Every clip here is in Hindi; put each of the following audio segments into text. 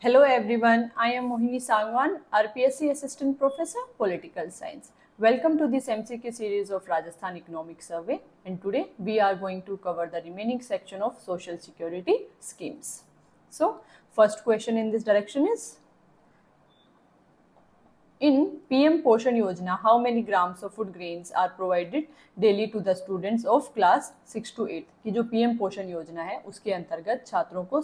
Hello everyone, I am Mohini Sangwan, RPSC Assistant Professor, Political Science. Welcome to this MCQ series of Rajasthan Economic Survey, and today we are going to cover the remaining section of Social Security schemes. So, first question in this direction is, in PM Poshan Yojana, how many grams of food grains are provided daily to the students of class 6 to 8? कि जो PM पोषण योजना है उसके अंतर्गत छात्रों को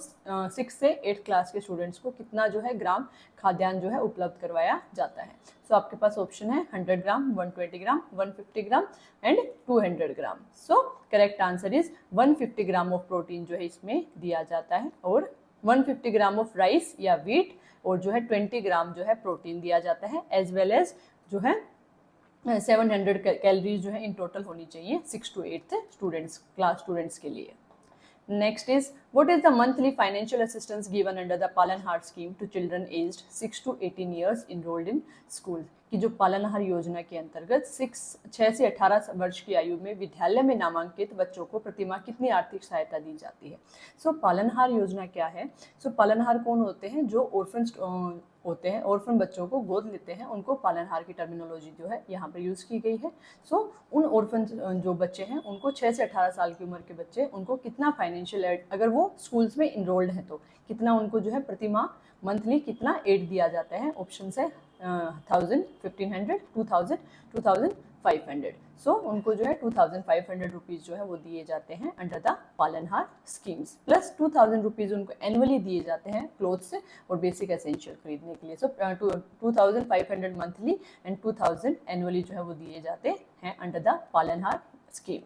6 से 8 क्लास के स्टूडेंट्स को कितना जो है ग्राम खाद्यान्न जो है उपलब्ध करवाया जाता है. सो आपके पास ऑप्शन है 100 ग्राम, 120 ग्राम, 150 gram and 200 gram. So correct answer is 150 gram of protein जो है इसमें दिया जाता है, और 150 ग्राम ऑफ राइस या व्हीट और जो है 20 ग्राम जो है प्रोटीन दिया जाता है, एज वेल एज जो है 700 कैलोरीज जो है इन टोटल होनी चाहिए 6 to 8 स्टूडेंट्स क्लास स्टूडेंट्स के लिए. Next is, what is the monthly financial assistance given under the Palanhar scheme to children aged 6 to 18 years enrolled in school? कि जो पालनहार योजना के अंतर्गत 6 से 18 वर्ष की आयु में विद्यालय में नामांकित बच्चों को प्रतिमाह कितनी आर्थिक सहायता दी जाती है. सो पालनहार योजना क्या है? सो पालनहार कौन होते हैं? जो ऑर्फन होते हैं, ऑर्फन बच्चों को गोद लेते हैं, उनको पालनहार की टर्मिनोलॉजी जो है यहाँ पर यूज़ की गई है. सो उन ऑर्फन जो बच्चे हैं उनको 6 से 18 साल की उम्र के बच्चे, उनको कितना फाइनेंशियल एड, अगर वो स्कूल्स में इनरोल्ड हैं तो कितना उनको जो है प्रतिमाह मंथली कितना एड दिया जाता है. ऑप्शन है 1000, 1500, 2000, 2500. सो उनको जो है 2500 रुपीज़ जो है वो दिए जाते हैं अंडर द पालनहार स्कीम्स, प्लस 2000 रुपीज़ उनको एनुअली दिए जाते हैं क्लोथ्स और बेसिक एसेंशियल खरीदने के लिए. सो 2500 मंथली एंड 2000 एनुअली जो है वो दिए जाते हैं अंडर द पालनहार स्कीम.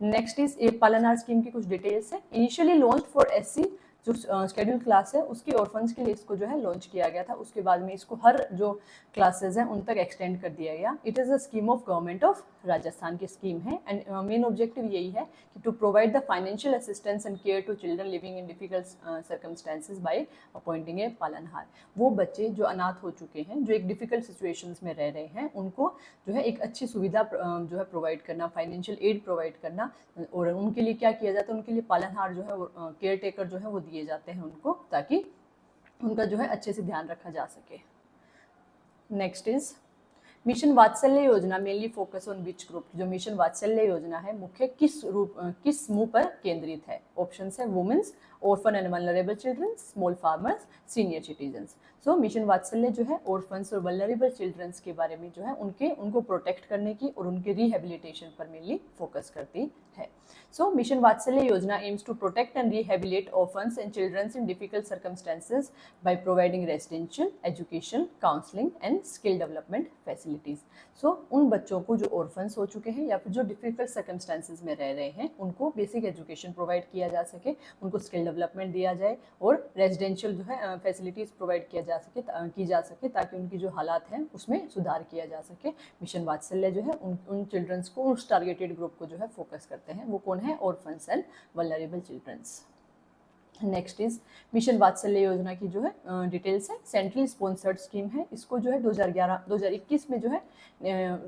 नेक्स्ट इज, एक पालनहार स्कीम की कुछ डिटेल्स है. इनिशियली लॉन्च फॉर एससी जो शेड्यूल क्लास है उसके ऑर्फन्स के लिए इसको जो है लॉन्च किया गया था. उसके बाद में इसको हर जो क्लासेस हैं उन तक एक्सटेंड कर दिया गया. It is a scheme of government of Rajasthan की स्कीम है, एंड मेन ऑब्जेक्टिव यही है कि to provide the financial assistance and care to children living in difficult circumstances by appointing a Palanhar. वो बच्चे जो अनाथ हो चुके हैं, जो एक डिफिकल्ट सिचुएशंस में रह रहे हैं, उनको जो है एक अच्छी सुविधा जो है प्रोवाइड करना, फाइनेंशियल एड प्रोवाइड करना, और उनके लिए क्या किया जाता है, उनके लिए पालनहार जो है केयर टेकर जो है वो दिए जाते हैं उनको, ताकि उनका जो है अच्छे से ध्यान रखा जा सके. नेक्स्ट इज, मिशन वात्सल्य योजना mainly focus on which group? जो मिशन वात्सल्य योजना है मुख्य किस समूह पर केंद्रित है? ऑप्शन है women's, orphan and vulnerable children, small farmers, senior citizens. So mission Vatsalya जो है ऑर्फन्स और वल्नरेबल चिल्ड्रंस के बारे में जो है उनको प्रोटेक्ट करने की और उनके रिहेबिलिटेशन पर मेनली फोकस करती है. सो mission Vatsalya Yojana aims to protect and rehabilitate orphans and childrens in difficult circumstances by providing residential education, counselling and skill development facilities. So उन बच्चों को जो ऑर्फन्स हो चुके हैं या फिर जो डिफिकल्ट सर्कमस्टेंसेज में रह रहे हैं उनको बेसिक एजुकेशन प्रोवाइड किया जा सके, उनको स्किल डेवलपमेंट दिया जाए और रेजिडेंशियल जो है फैसिलिटीज़ प्रोवाइड की जा सके ताकि उनकी जो हालात हैं उसमें सुधार किया जा सके. मिशन वात्सल्य जो है उन चिल्ड्रंस को, उस टारगेटेड ग्रुप को जो है फोकस करते हैं. वो कौन है? Orphans and vulnerable childrens. Next is, mission Vatsalya योजना की जो है डिटेल्स है. सेंट्रल स्पॉन्सर्ड स्कीम है. इसको जो है 2021 में जो है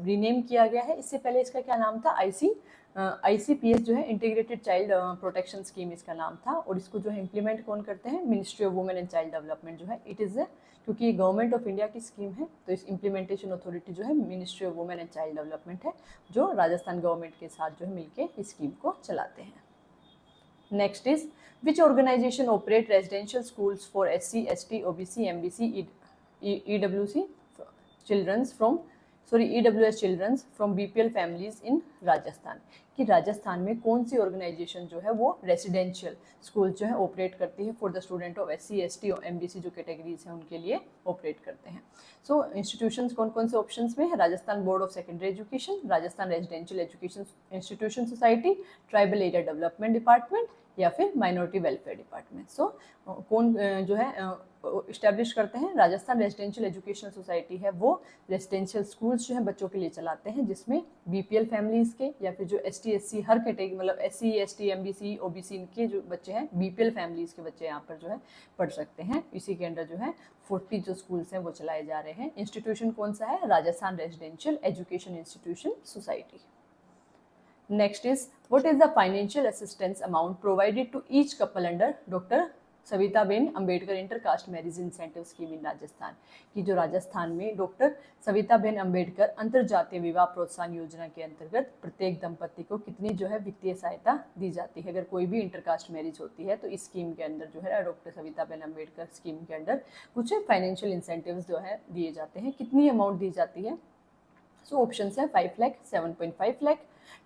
रीनेम किया गया है. इससे पहले इसका क्या नाम था? ICPS जो है इंटीग्रेटेड चाइल्ड प्रोटेक्शन स्कीम इसका नाम था, और इसको जो है इम्प्लीमेंट कौन करते हैं? Ministry of women and child development जो है. इट इज़ क्योंकि ये गवर्नमेंट ऑफ इंडिया की स्कीम है तो इस इम्प्लीमेंटेशन अथॉरिटी जो है ministry of women and child development है, जो राजस्थान गवर्नमेंट के साथ जो है मिलकर इस स्कीम को चलाते हैं. Next is, which organization operate residential schools for SC, ST, OBC, MBC, EWC EWS children from BPL families in Rajasthan? कि राजस्थान में कौन सी ऑर्गेनाइजेशन जो है वो रेसिडेंशियल स्कूल जो है ऑपरेट करती है for the student of SC, ST और MBC जो कैटेगरीज हैं उनके लिए ऑपरेट करते हैं. सो इंस्टीट्यूशंस कौन कौन से ऑप्शंस में है? Rajasthan board of secondary education, Rajasthan residential education institution society, tribal area development department या फिर माइनॉरिटी वेलफेयर डिपार्टमेंट. सो कौन जो है इस्टेब्लिश करते हैं? राजस्थान रेजिडेंशियल एजुकेशन सोसाइटी है वो रेजिडेंशियल स्कूल्स जो हैं बच्चों के लिए चलाते हैं, जिसमें BPL फैमिलीज़ के या फिर जो ST, SC हर कैटेगरी मतलब SC, ST, MBC, OBC के जो बच्चे हैं BPL फैमिलीज़ के बच्चे यहाँ पर जो है पढ़ सकते हैं. इसी के अंडर जो है 40 जो स्कूल्स हैं वो चलाए जा रहे हैं. इंस्टीट्यूशन कौन सा है? Rajasthan residential education institution society. Next is, what is the financial assistance amount provided to each couple under Dr. Savitaben Ambedkar intercaste marriage incentive scheme in Rajasthan, कि जो राजस्थान में डॉक्टर सविताबेन अंबेडकर अंतरजातीय विवाह प्रोत्साहन योजना के अंतर्गत प्रत्येक दंपति को कितनी जो है वित्तीय सहायता दी जाती है। अगर कोई भी इंटरकास्ट मैरिज होती है तो इस स्कीम के अंदर जो है डॉक्टर सविताबेन अंबेडकर स्कीम के अंदर कुछ फाइनेंशियल इंसेंटिव्स जो है दिए जाते हैं। कितनी अमाउंट दी जाती है? सो ऑप्शन है 5 लाख, 7.5 लाख,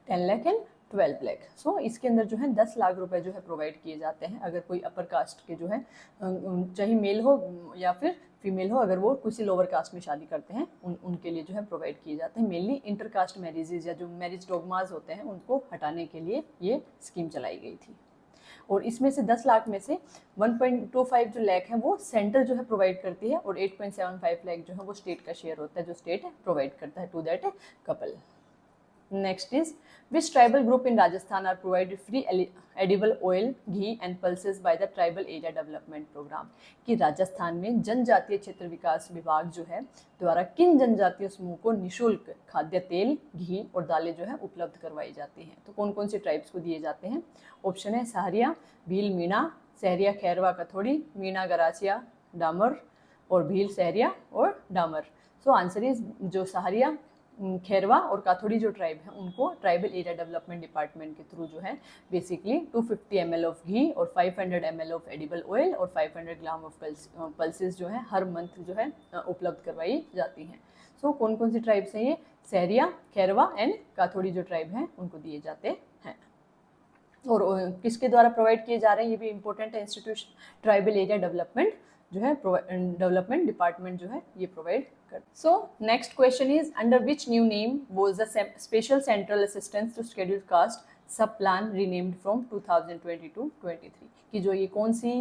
10 लाख एंड 12 लाख। सो इसके अंदर जो है 10 लाख रुपए जो है प्रोवाइड किए जाते हैं अगर कोई अपर कास्ट के जो है चाहे मेल हो या फिर फीमेल हो, अगर वो किसी लोअर कास्ट में शादी करते हैं उनके लिए जो है प्रोवाइड किए जाते हैं। मेनली इंटरकास्ट मैरिजेज या जो मैरिज डॉगमाज होते हैं उनको हटाने के लिए ये स्कीम चलाई गई थी। और इसमें से 10 लाख में से 1.25 जो लाख है वो सेंटर जो है प्रोवाइड करती है और 8.75 लाख जो है वो स्टेट का शेयर होता है जो स्टेट प्रोवाइड करता है to that couple. Next is which tribal group in Rajasthan are provided free edible oil, ghee and pulses by the tribal area development programme, कि राजस्थान में जनजातीय क्षेत्र विकास विभाग जो है द्वारा किन जनजातीय समूह को निशुल्क खाद्य तेल, घी और दालें जो है उपलब्ध करवाई जाती हैं। तो कौन कौन से ट्राइब्स को दिए जाते हैं? ऑप्शन है सहारिया, भील मीणा, सहरिया खैरवा कथोड़ी, मीणा गरासिया डामर और भील सहरिया और डामर। सो आंसर इज जो सहारिया, खैरवा और काथोड़ी जो ट्राइब है उनको ट्राइबल एरिया डेवलपमेंट डिपार्टमेंट के थ्रू जो है बेसिकली 250 ml ऑफ घी और 500 ml ऑफ एडिबल ऑयल और 500 ग्राम ऑफ पल्सेस जो है हर मंथ जो है उपलब्ध करवाई जाती हैं। सो कौन कौन सी ट्राइब्स हैं ये? सहरिया, खैरवा एंड काथोड़ी जो ट्राइब हैं उनको दिए जाते हैं। और किसके द्वारा प्रोवाइड किए जा रहे हैं ये भी इंपॉर्टेंट है। इंस्टीट्यूशन ट्राइबल एरिया डेवलपमेंट जो है डेवलपमेंट डिपार्टमेंट जो है ये प्रोवाइड कर। So next question is under which new name was the special central assistance to scheduled caste sub plan renamed from 2022-23, कि जो ये कौन सी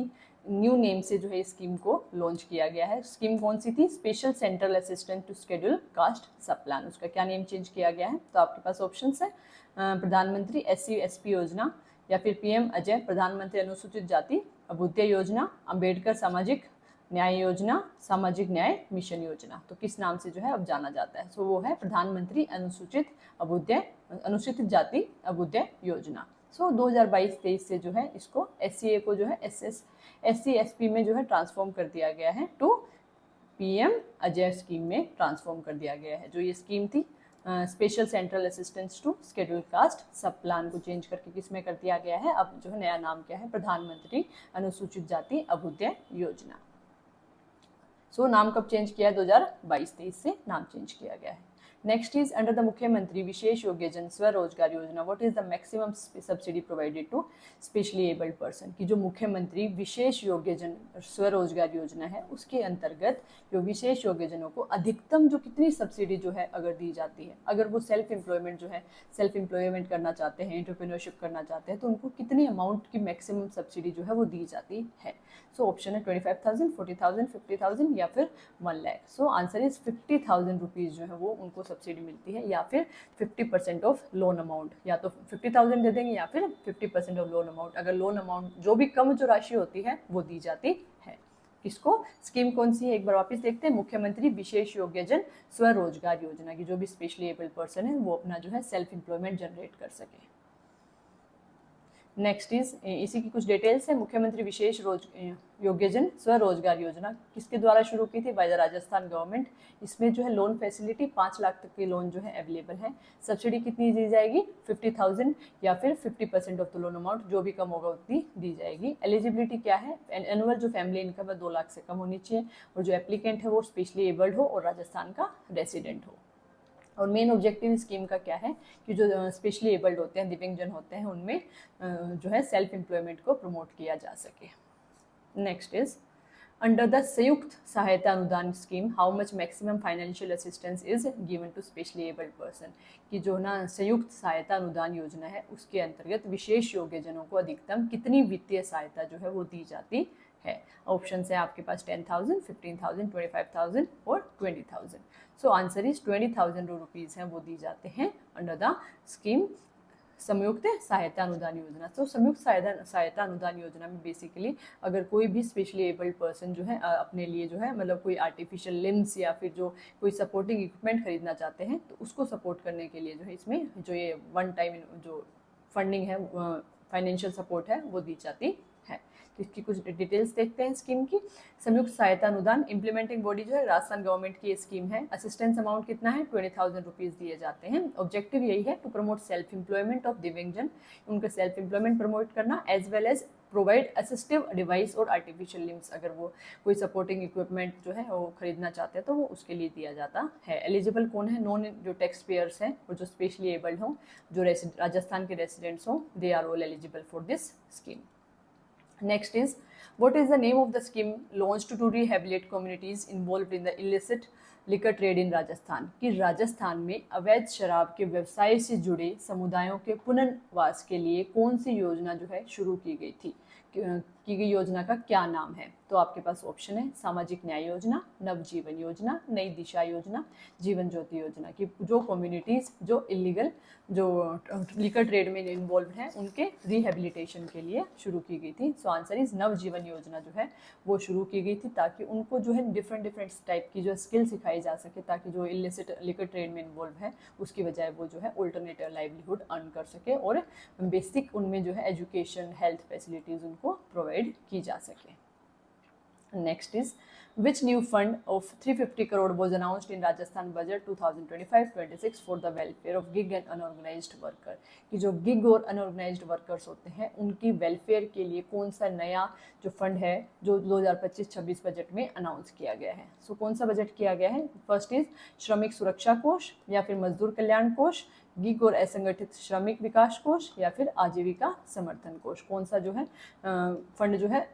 न्यू नेम से जो है स्कीम को लॉन्च किया गया है। स्कीम कौन सी थी? Special central assistant to schedule caste sub plan, उसका क्या नेम चेंज किया गया है? तो आपके पास ऑप्शंस है प्रधानमंत्री SC/SP योजना, या फिर PM अजय प्रधानमंत्री अनुसूचित जाति अभ्युदय योजना, अंबेडकर सामाजिक न्याय योजना, सामाजिक न्याय मिशन योजना। तो किस नाम से जो है अब जाना जाता है? सो वो है प्रधानमंत्री अनुसूचित जाति अभ्युदय योजना। सो 2022-23 से जो है इसको SCA को जो है SC/SP में जो है ट्रांसफॉर्म कर दिया गया है टू PM अजय स्कीम में ट्रांसफॉर्म कर दिया गया है। जो ये स्कीम थी special central assistance to scheduled caste sub plan को चेंज करके किस में कर दिया गया है? अब जो है नया नाम क्या है? प्रधानमंत्री अनुसूचित जाति अभ्युदय योजना। सो नाम कब चेंज किया है? 2022-23 से नाम चेंज किया गया है। नेक्स्ट इज अंडर द मुख्यमंत्री विशेष योग्यजन स्वरोजगार योजना what is the maximum subsidy provided to specially abled person, की जो मुख्यमंत्री विशेष योग्यजन स्वरोजगार योजना है उसके अंतर्गत जो विशेष योग्यजनों को अधिकतम जो कितनी सब्सिडी जो है अगर दी जाती है, अगर वो सेल्फ एम्प्लॉयमेंट करना चाहते हैं, एंटरप्रेन्योरशिप करना चाहते हैं तो उनको कितनी अमाउंट की मैक्सिमम सब्सिडी जो है वो दी जाती है। सो ऑप्शन है 25,000, 40,000, 50,000 या फिर 1 लाख। सो आंसर इज 50,000 रुपीज़ जो है वो उनको सब्सिडी मिलती है, या फिर 50% ऑफ लोन अमाउंट, या तो 50,000 दे देंगे या फिर 50% ऑफ लोन अमाउंट। अगर लोन अमाउंट जो भी कम जो राशि होती है वो दी जाती है। किसको? स्कीम कौन सी है एक बार वापस देखते हैं। मुख्यमंत्री विशेष योग्यजन स्वरोजगार योजना की जो भी स्पेशली एबल्ड पर्सन है वो अपना जो है सेल्फ एम्प्लॉयमेंट जनरेट कर सके। नेक्स्ट इज इसी की कुछ डिटेल्स है। मुख्यमंत्री विशेष योग्यजन स्वरोजगार योजना किसके द्वारा शुरू की थी? By the Rajasthan government. इसमें जो है लोन फैसिलिटी 5 लाख तक की लोन जो है अवेलेबल है। सब्सिडी कितनी दी जाएगी? 50,000 या फिर 50% ऑफ द लोन अमाउंट, जो भी कम होगा उतनी दी जाएगी। एलिजिबिलिटी क्या है? एनुअल जो फैमिली इनकम है 2 लाख से कम होनी चाहिए, और जो एप्लीकेंट है वो स्पेशली एबल्ड हो और राजस्थान का रेसिडेंट हो। और मेन ऑब्जेक्टिव स्कीम का क्या है कि जो स्पेशली एबल्ड होते हैं, दिव्यांगजन होते हैं, उनमें जो है सेल्फ एम्प्लॉयमेंट को प्रमोट किया जा सके। Next is under the Sanyukt Sahayata Anudan scheme how much maximum financial assistance is given to specially abled person, कि जो ना संयुक्त सहायता अनुदान योजना है उसके अंतर्गत विशेष योग्यजनों को अधिकतम कितनी वित्तीय सहायता जो है वो दी जाती है। ऑप्शन है आपके पास 10,000, 15,000, 25,000 और 20,000। सो आंसर इज 20,000 रुपीज़ हैं वो दी जाते हैं अंडर द स्कीम संयुक्त सहायता अनुदान योजना। तो संयुक्त सहायता अनुदान योजना में बेसिकली अगर कोई भी स्पेशली एबल्ड पर्सन जो है अपने लिए जो है मतलब कोई आर्टिफिशियल लिम्स या फिर जो कोई सपोर्टिंग इक्विपमेंट खरीदना चाहते हैं तो उसको सपोर्ट करने के लिए जो है इसमें जो ये वन टाइम जो फंडिंग है फाइनेंशियल सपोर्ट है वो दी जाती है। इसकी कुछ डिटेल्स देखते हैं स्कीम की। संयुक्त सहायता अनुदान इम्प्लीमेंटिंग बॉडी जो है राजस्थान गवर्नमेंट की ये स्कीम है। असिस्टेंस अमाउंट कितना है 20,000 रुपीज़ दिए जाते हैं। ऑब्जेक्टिव यही है to promote self employment of दिव्यांगजन, उनके सेल्फ एम्प्लॉयमेंट प्रमोट करना, as well as provide assistive device और आर्टिफिशियल लिम्स, अगर वो कोई सपोर्टिंग इक्विपमेंट जो है वो खरीदना चाहते हैं तो वो उसके लिए दिया जाता है। एलिजिबल कौन है, नॉन जो टैक्स पेयर्स हैं और जो स्पेशली एबल्ड हों, जो राजस्थान के रेसिडेंट्स हों, they are all eligible for this scheme. Next is, what is the name of the scheme launched to rehabilitate communities involved in the illicit liquor trade in Rajasthan? कि राजस्थान में अवैध शराब के व्यवसाय से जुड़े समुदायों के पुनर्वास के लिए कौन सी योजना जो है शुरू की गई थी, की गई योजना का क्या नाम है? तो आपके पास ऑप्शन है सामाजिक न्याय योजना, नवजीवन योजना, नई दिशा योजना, जीवन ज्योति योजना। कि जो कम्युनिटीज़ जो इलीगल जो लिकर ट्रेड में इन्वॉल्व हैं उनके रिहेबिलिटेशन के लिए शुरू की गई थी। सो आंसर इज नवजीवन योजना जो है वो शुरू की गई थी ताकि उनको जो है डिफरेंट टाइप की जो स्किल सिखाई जा सके, ताकि जो इलिसिट लिकर ट्रेड में इन्वॉल्व है उसकी बजाय वो जो है अल्टरनेटिव लाइवलीहुड अर्न कर सके और बेसिक उनमें जो है एजुकेशन हेल्थ फैसिलिटीज़ उनको प्रोवाइड की जा सके। Next is, which new fund of 350 crore was announced in Rajasthan budget 2025-26 for the welfare of gig and unorganized worker? कि जो गिग और अनऑर्गेनाइज्ड वर्कर्स होते हैं उनकी वेलफेयर के लिए कौन सा नया जो फंड है जो 2025-26 बजट में अनाउंस किया गया है। सो कौन सा बजट किया गया है? फर्स्ट इज श्रमिक सुरक्षा कोष या फिर मजदूर कल्याण कोष, गिग और असंगठित श्रमिक विकास कोष या फिर आजीविका समर्थन कोष। कौन सा जो है फंड जो है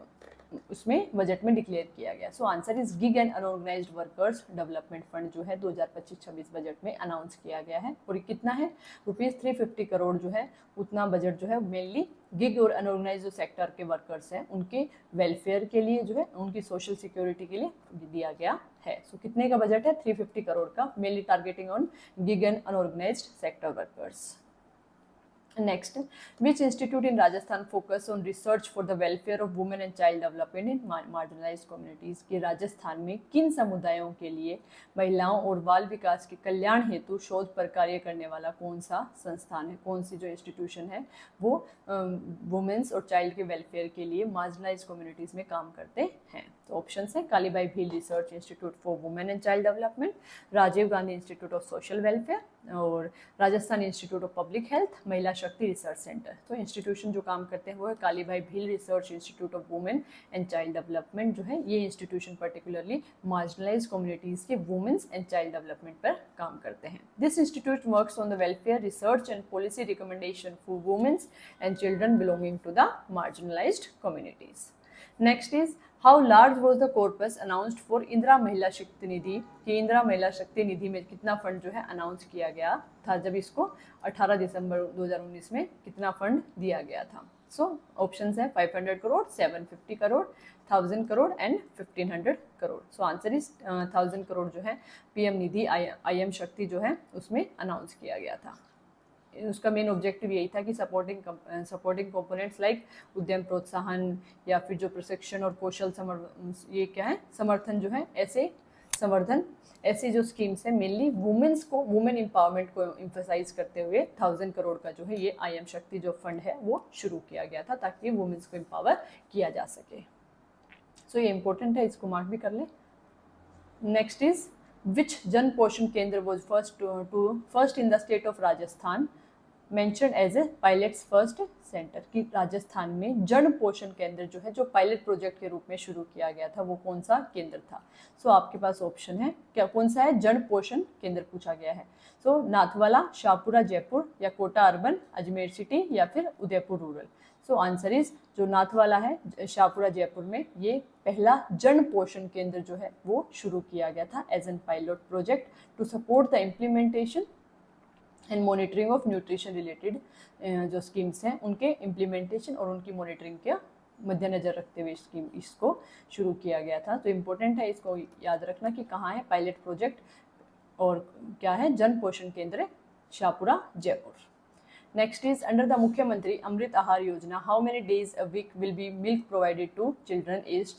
उसमें बजट में डिक्लेयर किया गया? सो answer is gig and unorganised workers development fund जो है 2025-26 बजट में अनाउंस किया गया है। और कितना है ₹350 करोड़ जो है उतना बजट जो है मेनली गिग और अनऑर्गेनाइज्ड जो सेक्टर के वर्कर्स हैं उनके वेलफेयर के लिए जो है उनकी सोशल सिक्योरिटी के लिए दिया गया है। सो कितने का बजट है? 350 करोड़ का, mainly targeting on gig and unorganised sector workers. Next, which institute in Rajasthan focus on research for the welfare of women and child development in marginalized communities? कि राजस्थान में किन समुदायों के लिए महिलाओं और बाल विकास के कल्याण हेतु शोध पर कार्य करने वाला कौन सा संस्थान है, कौन सी जो इंस्टीट्यूशन है वो वुमेन्स और चाइल्ड के वेलफेयर के लिए मार्जिनलाइज्ड कम्युनिटीज़ में काम करते हैं? तो ऑप्शन है Kalibai Bhil research institute for women and child development, Rajiv Gandhi institute of social welfare और Rajasthan institute of public health, Mahila Shakti research centre. तो इंस्टीट्यूशन जो काम करते हैं वो है Kalibai Bhil research institute of women and child development जो है ये इंस्टीट्यूशन पर्टिकुलरली मार्जिनलाइज्ड कम्युनिटीज़ के वुमेन्स एंड चाइल्ड डेवलपमेंट पर काम करते हैं। This institute works on the welfare research and policy recommendation for women's and children belonging to the marginalised communities. Next is how large was the corpus announced for Indira Mahila Shakti निधि? कि इंदिरा महिला शक्ति निधि में कितना फंड जो है अनाउंस किया गया था जब इसको 18 दिसंबर 2019 में कितना फंड दिया गया था? सो ऑप्शंस है 500 crore, 750 crore, 1000 crore and 1500 crore. So answer is 1000 crore जो है पीएम निधि IM शक्ति जो है उसमें अनाउंस किया गया था। उसका मेन ऑब्जेक्टिव यही था कि सपोर्टिंग कंपोनेंट्स लाइक उद्यम प्रोत्साहन या फिर जो प्रशिक्षण और कौशल ये क्या है समर्थन जो है ऐसे जो स्कीम्स है मेनली वुमेन एम्पावरमेंट को एम्फसाइज करते हुए 1000 करोड़ का जो है ये IM शक्ति जो फंड है वो शुरू किया गया था ताकि वुमेन्स को एम्पावर किया जा सके। सो ये इंपॉर्टेंट है, इसको मार्क भी कर ले। Next is which Jan Poshan Kendra was first in the state of Rajasthan mention as a pilots first centre? कि राजस्थान में जन पोषण केंद्र जो है जो पायलट प्रोजेक्ट के रूप में शुरू किया गया था वो कौन सा केंद्र था? सो आपके पास ऑप्शन है क्या कौन सा है जन पोषण केंद्र पूछा गया है। सो नाथवाला, शाहपुरा जयपुर या कोटा अर्बन, अजमेर सिटी या फिर Udaipur rural. So answer is जो नाथवाला है शाहपुरा जयपुर में ये पहला जन पोषण केंद्र जो है वो शुरू किया गया था as an pilot project to support the implementation and monitoring of nutrition related जो स्कीम्स हैं उनके इम्प्लीमेंटेशन और उनकी मॉनिटरिंग के मद्देनजर रखते हुए इसको शुरू किया गया था। तो इम्पोर्टेंट है इसको याद रखना कि कहाँ है पायलट प्रोजेक्ट और क्या है Jan Poshan Kendra Shahpura Jaipur. Next is under the Mukhyamantri Amrit Aahar Yojana how many days a week will be milk provided to children as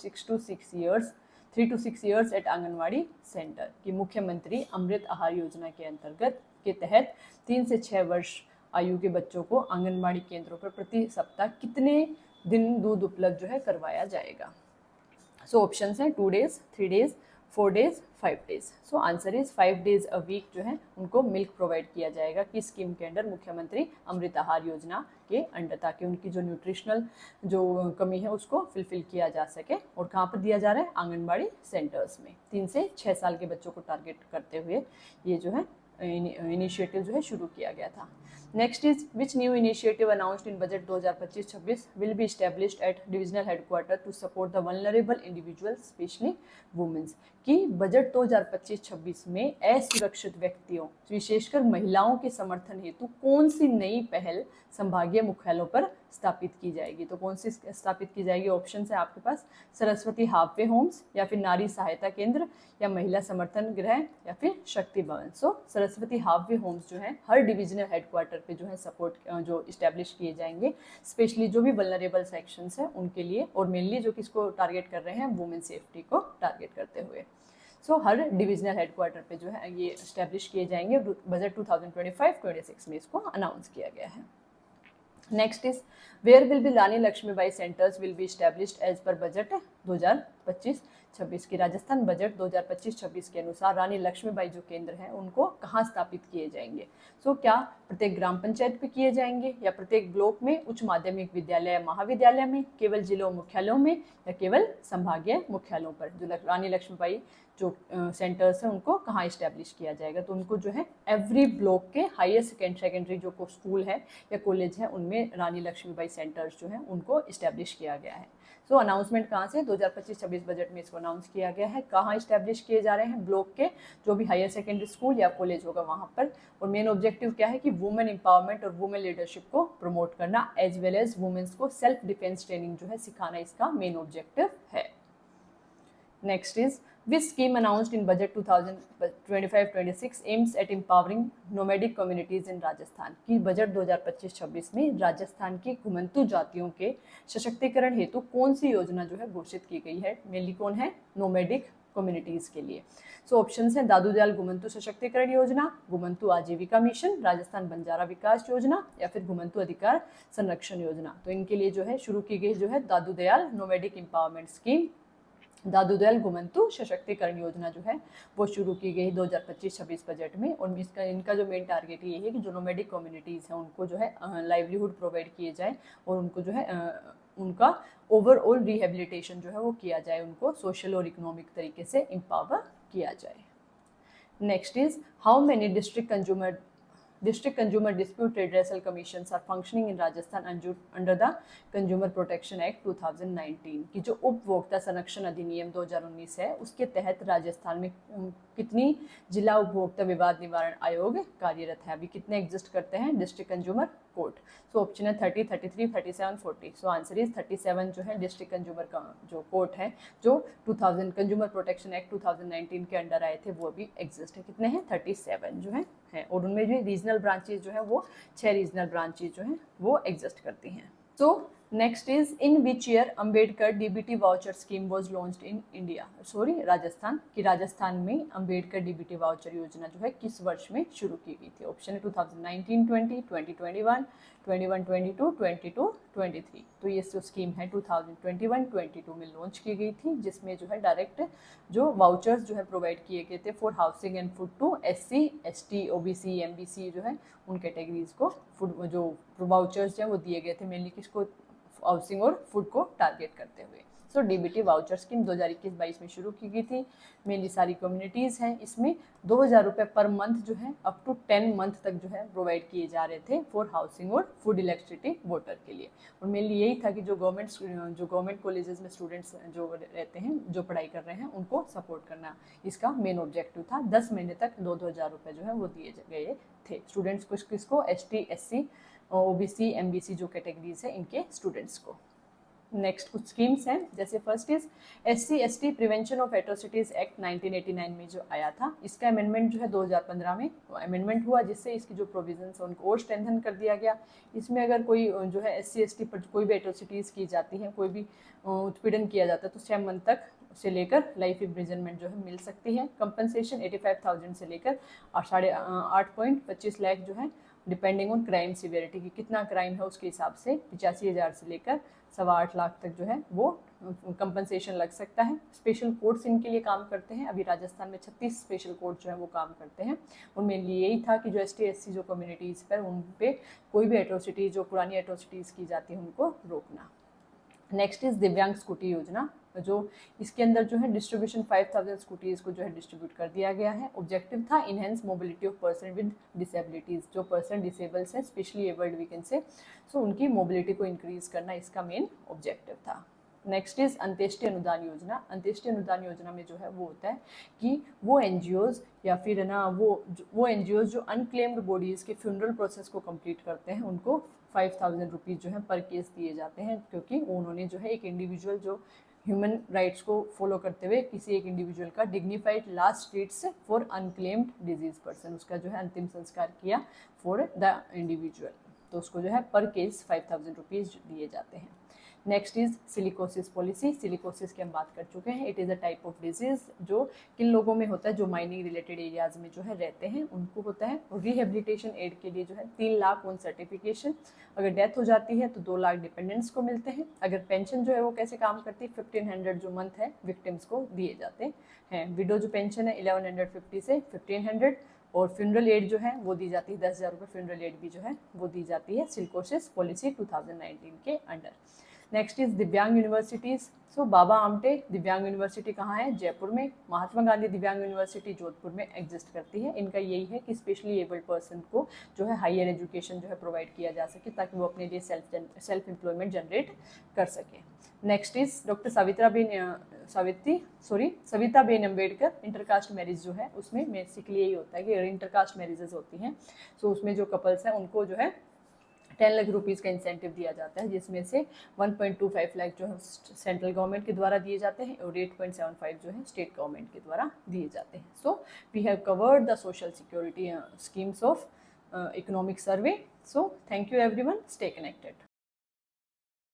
3 to 6 years at anganwadi centre? कि मुख्यमंत्री अमृत आहार योजना के अंतर्गत के तहत 3 से 6 वर्ष आयु के बच्चों को आंगनबाड़ी केंद्रों पर प्रति सप्ताह कितने दिन दूध उपलब्ध जो है करवाया जाएगा। सो ऑप्शन हैं 2 days, 3 days, 4 days, 5 days। So answer is 5 days a week जो है उनको मिल्क प्रोवाइड किया जाएगा किस स्कीम के अंडर, मुख्यमंत्री अमृत आहार योजना के अंडर, ताकि उनकी जो न्यूट्रिशनल जो कमी है उसको फुलफिल किया जा सके। और कहाँ पर दिया जा रहा है, आंगनबाड़ी सेंटर्स में। 3 से 6 साल के बच्चों को टारगेट करते हुए ये जो है इनिशिएटिव जो है शुरू किया गया था। Next is which new initiative announced in budget 2025-26 will be established at divisional headquarter to support the vulnerable individual specially women's, कि बजट 2025-26 में असुरक्षित व्यक्तियों विशेषकर महिलाओं के समर्थन हेतु कौन सी नई पहल संभागीय मुख्यालयों पर स्थापित की जाएगी। तो कौन सी स्थापित की जाएगी, ऑप्शन है आपके पास सरस्वती हाफवे होम्स, या फिर नारी सहायता केंद्र, या महिला समर्थन गृह, या फिर शक्ति भवन। सो सरस्वती हाफवे होम्स जो है हर डिविजनल हेडक्वार्टर पे जो है सपोर्ट जो इस्टेब्लिश किए जाएंगे, स्पेशली जो भी वल्नरेबल सेक्शंस हैं उनके लिए, और मेनली जो किसको टारगेट कर रहे हैं, वुमेन सेफ्टी को टारगेट करते हुए। सो हर डिविजनल हेडक्वार्टर पे जो है ये इस्टेब्लिश किए जाएंगे। बजट 2025-26 में इसको अनाउंस किया गया है। Next is where will be Rani Lakshmibai centres will be established as per budget 2025-26 की राजस्थान बजट 2025-26 के अनुसार रानी लक्ष्मीबाई जो केंद्र हैं उनको कहाँ स्थापित किए जाएंगे। सो क्या प्रत्येक ग्राम पंचायत पे किए जाएंगे, या प्रत्येक ब्लॉक में, उच्च माध्यमिक विद्यालय या महाविद्यालय में, केवल जिलों मुख्यालयों में, या केवल संभागीय मुख्यालयों पर जो रानी लक्ष्मीबाई जो सेंटर्स हैं उनको कहाँ इस्टेब्लिश किया जाएगा। तो उनको जो है एवरी ब्लॉक के हायर सेकेंडरी जो स्कूल है या कॉलेज है उनमें रानी लक्ष्मीबाई सेंटर्स जो हैं उनको इस्टेब्लिश किया गया है। सो अनाउंसमेंट कहाँ से, 2025-26 बजट में इसको अनाउंस किया गया है। कहाँ इस्टेब्लिश किए जा रहे हैं, ब्लॉक के जो भी हायर सेकेंडरी स्कूल या कॉलेज होगा वहाँ पर। और मेन ऑब्जेक्टिव क्या है कि वुमेन एम्पावरमेंट और वुमेन लीडरशिप को प्रमोट करना, एज वेल एज वुमेन्स को सेल्फ डिफेंस ट्रेनिंग जो है सिखाना इसका मेन ऑब्जेक्टिव है। Next is which scheme announced in budget 2025-26 aims at empowering nomadic communities in Rajasthan, की बजट 2025-26 में राजस्थान की घुमंतु जातियों के सशक्तिकरण हेतु कौन सी योजना जो है घोषित की गई है। मेनली कौन है, नोमैडिक कम्युनिटीज के लिए। सो ऑप्शंस हैं दादू दयाल घुमंतु सशक्तिकरण योजना, घुमंतु आजीविका मिशन, राजस्थान बंजारा विकास योजना, या फिर घुमंतु अधिकार संरक्षण योजना। तो इनके लिए जो है शुरू की गई जो है दादू दयाल नोमैडिक एम्पावरमेंट स्कीम, दादू दयाल घुमंतु सशक्तिकरण योजना जो है वो शुरू की गई 2025-26 बजट में। और इनका जो मेन टारगेट ये है कि जो नोमैडिक कम्युनिटीज़ हैं उनको जो है लाइवलीहुड प्रोवाइड किए जाए, और उनको जो है उनका ओवरऑल रिहेबिलिटेशन जो है वो किया जाए, उनको सोशल और इकोनॉमिक तरीके से एम्पावर किया जाए। Next is how many district consumer dispute redressal commissions are functioning in Rajasthan under the consumer protection act 2019, की जो उपभोक्ता संरक्षण अधिनियम 2019 है उसके तहत राजस्थान में कितनी जिला उपभोक्ता विवाद निवारण आयोग कार्यरत है। अभी कितने एग्जिस्ट करते हैं district consumer court. So option है 30, 33, 37, 40। सो आंसर इज 37 जो है डिस्ट्रिक्ट कंज्यूमर का जो कोर्ट है जो 2000 कंज्यूमर प्रोटेक्शन एक्ट 2019 के अंडर आए थे वो अभी एग्जिस्ट है। कितने हैं, 37 जो है। और उनमें भी रीजनल ब्रांचेज जो है वो 6 रीजनल ब्रांचेज जो है वो एग्जिस्ट करती हैं। So next is in which year Ambedkar DBT voucher scheme was launched in India, Rajasthan, की राजस्थान में अम्बेडकर डीबीटी वाउचर योजना जो है किस वर्ष में शुरू की गई थी। ऑप्शन है 2019-20, 2021, 21-22, 22-23। तो ये जो स्कीम है 2021-22 में लॉन्च की गई थी, जिसमें जो है डायरेक्ट जो वाउचर्स जो है प्रोवाइड किए गए थे for housing and food to SC, ST, OBC, MBC जो है उन कैटेगरीज को फूड जो वाउचर्स जो है वो दिए गए थे, मेनली किसको, हाउसिंग और फूड को टारगेट करते हुए। सो डीबीटी वाउचर स्कीम 2021-22 में शुरू की गई थी। मेनली सारी कम्युनिटीज़ हैं, इसमें 2000 रुपये पर मंथ जो है अप टू 10 मंथ तक जो है प्रोवाइड किए जा रहे थे फॉर हाउसिंग और फूड, इलेक्ट्रिसिटी, वाटर के लिए। और मेनली यही था कि जो गवर्नमेंट कॉलेजेस में स्टूडेंट्स जो रहते हैं, जो पढ़ाई कर रहे हैं, उनको सपोर्ट करना इसका मेन ऑब्जेक्टिव था। 10 महीने तक 2-2000 रुपये जो है वो दिए गए थे स्टूडेंट्स को, किसको, ST, SC, OBC, MBC जो कैटेगरीज है इनके स्टूडेंट्स को। नेक्स्ट कुछ स्कीम्स हैं, जैसे first is SC ST prevention of atrocities act 1989 में जो आया था, इसका अमेंडमेंट जो है 2015 में अमेंडमेंट हुआ, जिससे इसकी जो प्रोविजंस है उनको और स्ट्रेंथन कर दिया गया। इसमें अगर कोई जो है SC ST पर कोई भी एट्रोसिटीज़ की जाती है, कोई भी उत्पीड़न किया जाता है, तो 6 मंथ तक से लेकर लाइफ इम्प्रिजनमेंट जो है मिल सकती है। कंपनसेशन 85,000 से लेकर 8.25 लाख जो है डिपेंडिंग ऑन क्राइम सिवियरिटी की कितना क्राइम है उसके हिसाब से 85,000 से लेकर 8.25 लाख तक जो है वो कंपनसेशन लग सकता है। स्पेशल कोर्ट्स इनके लिए काम करते हैं। अभी राजस्थान में 36 स्पेशल कोर्ट जो है वो काम करते हैं। उनमें यही था कि जो ST SC जो कम्युनिटीज़ पर उन पे कोई भी एट्रोसिटी जो पुरानी एट्रोसिटीज़ की जाती है उनको रोकना। नेक्स्ट इज दिव्यांग स्कूटी योजना, जो इसके अंदर जो है डिस्ट्रीब्यूशन 5000 स्कूटीज़ को जो है डिस्ट्रीब्यूट कर दिया गया है। ऑब्जेक्टिव था enhance mobility of person with disabilities, जो पर्सन डिसेबल्स हैं, specially abled we can say, so उनकी मोबिलिटी को इंक्रीज करना इसका मेन ऑब्जेक्टिव था। नेक्स्ट इज अंत्येष्टि अनुदान योजना। अंत्येष्टि अनुदान योजना में जो है वो होता है कि वो NGOs या फिर ना वो NGOs जो अनक्लेम्ड बॉडीज़ के फ्यूनरल प्रोसेस को कंप्लीट करते हैं उनको 5000 रुपीज़ जो है पर केस दिए जाते हैं, क्योंकि उन्होंने जो है एक इंडिविजुअल जो ह्यूमन राइट्स को फॉलो करते हुए किसी एक इंडिविजुअल का dignified last states for unclaimed disease person, उसका जो है अंतिम संस्कार किया फॉर द इंडिविजुअल, तो उसको जो है पर केस 5000 रुपीज़ दिए जाते हैं। Next is silicosis policy. Silicosis की हम बात कर चुके हैं। It is a type of disease जो किन लोगों में होता है, जो माइनिंग रिलेटेड एरियाज में जो है रहते हैं उनको होता है। रिहेबिलिटेशन एड के लिए जो है 3 लाख ऑन सर्टिफिकेशन, अगर डेथ हो जाती है तो 2 लाख डिपेंडेंट्स को मिलते हैं। अगर पेंशन जो है वो कैसे काम करती है, 1500 जो मंथ है विक्टिम्स को दिए जाते हैं। विडो जो पेंशन है 1150 से 1500, और फ्यूनरल एड जो है वो दी जाती है 10,000 रुपये फ्यूनरल एड भी जो है वो दी जाती है सिलिकोसिस पॉलिसी 2019 के अंडर। नेक्स्ट इज दिव्यांग यूनिवर्सिटीज़। सो बाबा आमटे दिव्यांग यूनिवर्सिटी कहाँ है, जयपुर में। महात्मा गांधी दिव्यांग यूनिवर्सिटी जोधपुर में एग्जिस्ट करती है। इनका यही है कि स्पेशली एबल्ड पर्सन को जो है हायर एजुकेशन जो है प्रोवाइड किया जा सके ताकि वो अपने लिए सेल्फ एम्प्लॉयमेंट जनरेट कर सके। Next is doctor Savitaben Ambedkar. Intercaste marriage जो है उसमें बेसिकली यही होता है कि इंटरकास्ट मैरिजेस होती हैं सो उसमें जो कपल्स हैं उनको जो है 10 लाख रुपीज़ का इंसेंटिव दिया जाता है, जिसमें से 1.25 लाख जो है सेंट्रल गवर्नमेंट के द्वारा दिए जाते हैं और 8.75 जो है स्टेट गवर्नमेंट के द्वारा दिए जाते हैं। So we have covered the social security schemes of economic survey. So thank you everyone, stay connected.